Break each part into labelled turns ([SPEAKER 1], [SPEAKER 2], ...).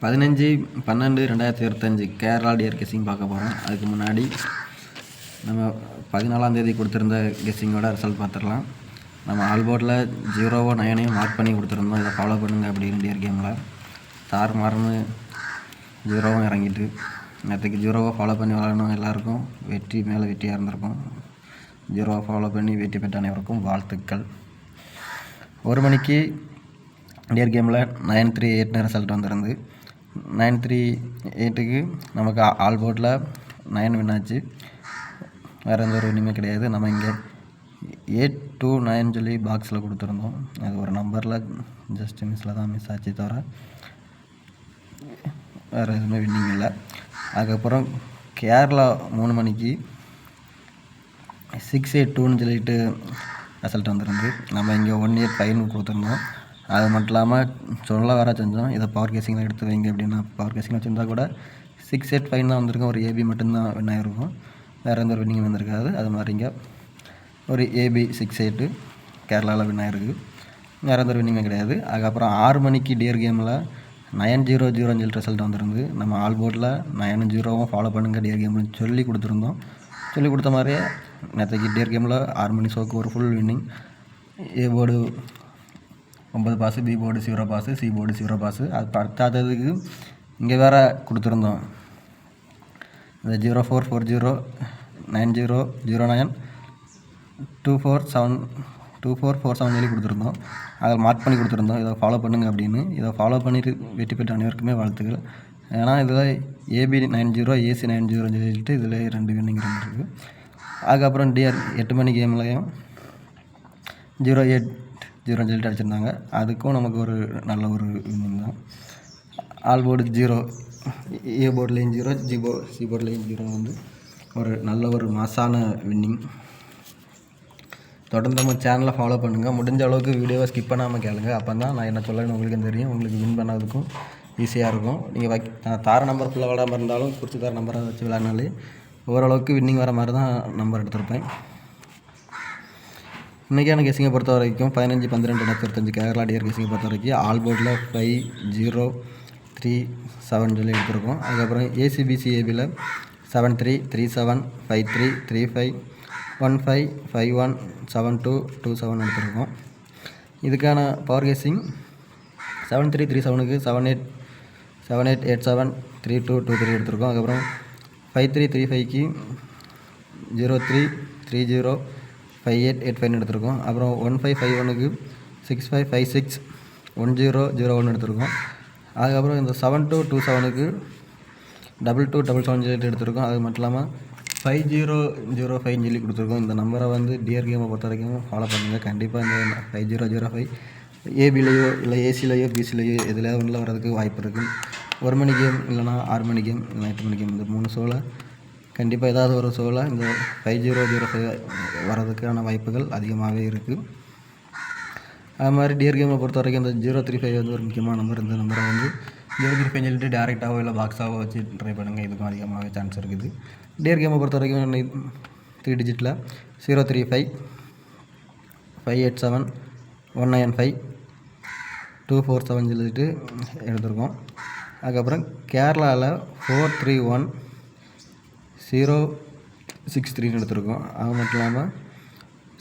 [SPEAKER 1] 15/12/2025 Kerala dear guessing பார்க்க போகிறோம். அதுக்கு முன்னாடி நம்ம 14ஆம் தேதி கொடுத்துருந்த கெஸ்ஸிங்கோட ரிசல்ட் பார்த்துடலாம். நம்ம ஆல்போர்டில் 0 9 மார்க் பண்ணி கொடுத்துருந்தோம். இதை ஃபாலோ பண்ணுங்கள் அப்படின்னு டியர் கேமில் தார் மாறுன்னு 0 இறங்கிட்டு நேற்றுக்கு 0 ஃபாலோ பண்ணி விளாடணும். எல்லாருக்கும் வெற்றி மேலே வெற்றியாக இருந்திருக்கும். 0 ஃபாலோ பண்ணி வெற்றி பெற்ற அனைவருக்கும் வாழ்த்துக்கள். 1 மணிக்கு டியர் கேமில் 938 ரிசல்ட் வந்திருந்து 938க்கு நமக்கு ஆல்போர்டில் 9 வின் ஆச்சு. வேறு எந்த ஒரு வின்னுமே கிடையாது. நம்ம இங்கே 829 சொல்லி பாக்ஸில் கொடுத்துருந்தோம். அது ஒரு நம்பரில் ஜஸ்ட் மிஸ்ஸில் தான் மிஸ் ஆச்சு, தவிர வேறு எதுவுமே வின்னிங் இல்லை. அதுக்கப்புறம் கேரளா 3 மணிக்கு 682ன்னு சொல்லிட்டு ரிசல்ட் வந்துருந்து நம்ம இங்கே 185 கொடுத்துருந்தோம். அது மட்டும் இல்லாமல் சொல்ல வேறு செஞ்சோம், இதை பவர் கேசிங்கில் எடுத்து வைங்க அப்படின்னா. பவர் கேசிங் வச்சுருந்தா கூட 685 தான் வந்திருக்கும். ஒரு ஏபி மட்டும்தான் வின் ஆகிருக்கும். வேறு எந்த ஒரு வின்னிங் வந்திருக்காது. அது மாதிரி இங்கே ஒரு ஏபி 68 கேரளாவில் வின் ஆகிருக்கு. வேறு எந்த ஒரு வின்னிங்குமே கிடையாது. அதுக்கப்புறம் 6 மணிக்கு டியர் கேமில் 900 சொல்லி ரிசல்ட் வந்துருந்து நம்ம ஆல்போர்டில் 9-0 ஃபாலோ பண்ணுங்கள் டியர் கேம்னு சொல்லி கொடுத்துருந்தோம். சொல்லி கொடுத்த மாதிரியே நேற்றுக்கு டியர் கேமில் 6 மணி ஷோக்கு ஒரு full winning. A board 9 pass, B board 0 pass, C board 0 pass. அது பத்தாததுக்கு இங்கே வேறு கொடுத்துருந்தோம். இந்த 0440 9009 2447 சொல்லி கொடுத்துருந்தோம். அதை மார்க் பண்ணி கொடுத்துருந்தோம். இதை ஃபாலோ பண்ணுங்கள் அப்படின்னு. இதை ஃபாலோ பண்ணிட்டு வெற்றி பெற்ற அனைவருக்குமே வாழ்த்துக்கள். ஏன்னா இதில் ஏபி 90 ஏசி 90 சொல்லிட்டு இதில் 2 வின்னிங் இருந்துருக்கு. அதுக்கப்புறம் டிஆர் 8 மணி கேம்லையும் 080 சொல்லிட்டு அடிச்சிருந்தாங்க. அதுக்கும் நமக்கு ஒரு நல்ல ஒரு வின்னிங் தான். ஆல் போர்டு 0, ஏ போர்ட்லேயும் 0, சி போர்ட்லேயும் 0 வந்து ஒரு நல்ல ஒரு மாசான வின்னிங். தொடர்ந்து நம்ம சேனலை ஃபாலோ பண்ணுங்கள். முடிஞ்ச அளவுக்கு வீடியோவை ஸ்கிப் பண்ணாமல் கேளுங்க. அப்போ தான் நான் என்ன சொல்லணும்னு உங்களுக்கும் தெரியும். உங்களுக்கு வின் பண்ணதுக்கும் ஈஸியாக இருக்கும். நீங்கள் தார நம்பர் ஃபுல்லாக விளாடாமல் இருந்தாலும் குறித்து தர நம்பரை வச்சு விளாட்னாலே ஓரளவுக்கு வின்னிங் வர மாதிரி தான் நம்பர் எடுத்திருப்பேன். இன்றைக்கான கெஸிங்கை பொறுத்த வரைக்கும் 15/12/2025 கேரளா டியர் கெஸிங்கை பொறுத்த வரைக்கும் ஆல்போர்டில் 5037 சொல்லி எடுத்திருக்கோம். அதுக்கப்புறம் ஏசிபிசிஏபியில் 7337 53 35 15 51 72 27 எடுத்திருக்கோம். இதுக்கான பவர் கெஸிங் 7337க்கு 7887 3223 எடுத்திருக்கோம். அதுக்கப்புறம் 5335க்கு 0330 5885 எடுத்திருக்கோம். அப்புறம் 1551க்கு 6556 1001 எடுத்திருக்கோம். அதுக்கப்புறம் இந்த 7227க்கு 2277 சொல்லி எடுத்திருக்கோம். அது மட்டும் இல்லாமல் 5005 சொல்லி கொடுத்துருக்கோம். இந்த நம்பரை வந்து டியர் கேமை பொறுத்த வரைக்கும் ஃபாலோ பண்ணுங்கள். கண்டிப்பாக இந்த 5005 ஏபிலையோ இல்லை ஏசிலையோ பிசிலையோ எதுலையோ ஒன்றில் வர்றதுக்கு வாய்ப்பு இருக்குது. 1 மணி கேம் இல்லைனா 6 மணி கேம் இல்லை 8 மணி கேம், இந்த 3 ஷோவில் கண்டிப்பாக ஏதாவது ஒரு ஷோவில் இந்த 5005 வர்றதுக்கான வாய்ப்புகள் அதிகமாகவே இருக்குது. அது மாதிரி டியர் கேமை பொறுத்த வரைக்கும் இந்த 035 வந்து ஒரு முக்கியமான நம்பர். இந்த நம்பரை வந்து 035 சொல்லிட்டு டேரெக்டாகவோ இல்லை பாக்ஸாகவோ வச்சு ட்ரை பண்ணுங்கள். இதுக்கும் அதிகமாகவே சான்ஸ் இருக்குது. டியர் கேமை பொறுத்த வரைக்கும் 3 டிஜிட்டில் 035 587 195 247 சொல்லிட்டு எடுத்திருக்கோம். அதுக்கப்புறம் கேரளாவில் 431 063 எடுத்திருக்கோம். அது மட்டும் இல்லாமல்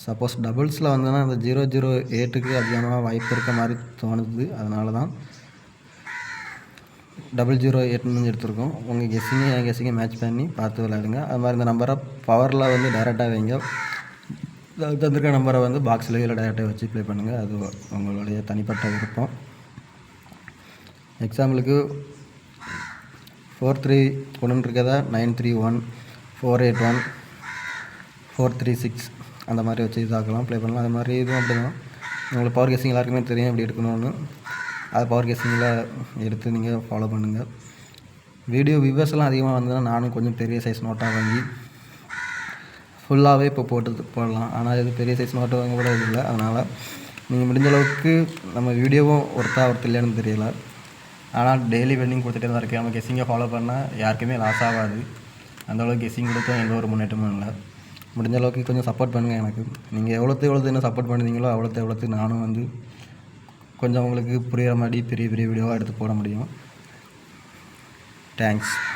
[SPEAKER 1] சப்போஸ் டபுள்ஸில் வந்தோன்னா அந்த 008க்கு அதிகமாக வாய்ப்பு இருக்க மாதிரி தோணுது. அதனால தான் 008 எடுத்திருக்கோம். உங்கள் கெஸ்ஸிங்கை என் கெஸ்ஸிங்கை மேட்ச் பண்ணி பார்த்து விளையாடுங்க. அது மாதிரி இந்த நம்பரை பவரில் வந்து டைரெக்டாக வைங்க. தந்திருக்க நம்பரை வந்து பாக்ஸ்லேயோ இல்லை டைரெக்டாக வச்சு ப்ளே பண்ணுங்கள். அது உங்களுடைய தனிப்பட்ட விருப்பம். எக்ஸாம்பிளுக்கு 43 கொண்டு இருக்கதா 931 481 436 அந்த மாதிரி வச்சு இதாக்கலாம், ப்ளே பண்ணலாம். அது மாதிரி இதுவும் அப்படி தான். உங்களுக்கு பவர் கெஸிங் எல்லாருக்குமே தெரியும் எப்படி எடுக்கணும்னு. அது பவர் கெஸிங்கில் எடுத்து நீங்கள் ஃபாலோ பண்ணுங்கள். வீடியோ வியூவர்ஸ்லாம் அதிகமாக வந்ததுன்னா நானும் கொஞ்சம் பெரிய சைஸ் நோட்டாக வாங்கி ஃபுல்லாகவே இப்போ போடலாம். ஆனால் இது பெரிய சைஸ் நோட்டு வாங்க கூட இல்லை. அதனால் நீங்கள் முடிஞ்ச அளவுக்கு நம்ம வீடியோவும் ஒருத்தா இல்லைன்னு தெரியல. ஆனால் டெய்லி வெல்லிங் கொடுத்துட்டே தான் இருக்குது. நம்ம கெஸ்ஸிங்கை ஃபாலோ பண்ணால் யாருக்குமே லாஸ் ஆகாது. அந்தளவுக்கு கெஸ்ஸிங் கொடுத்தா எந்த ஒரு முன்னேற்றமும் இல்லை. முடிஞ்ச அளவுக்கு கொஞ்சம் சப்போர்ட் பண்ணுங்கள் எனக்கு. நீங்கள் எவ்வளோத்து என்ன சப்போர்ட் பண்ணுறீங்களோ அவ்வளோத்து நானும் வந்து கொஞ்சம் உங்களுக்கு புரிகிற மாதிரி பெரிய வீடியோவாக எடுத்து போட முடியும். தேங்க்ஸ்.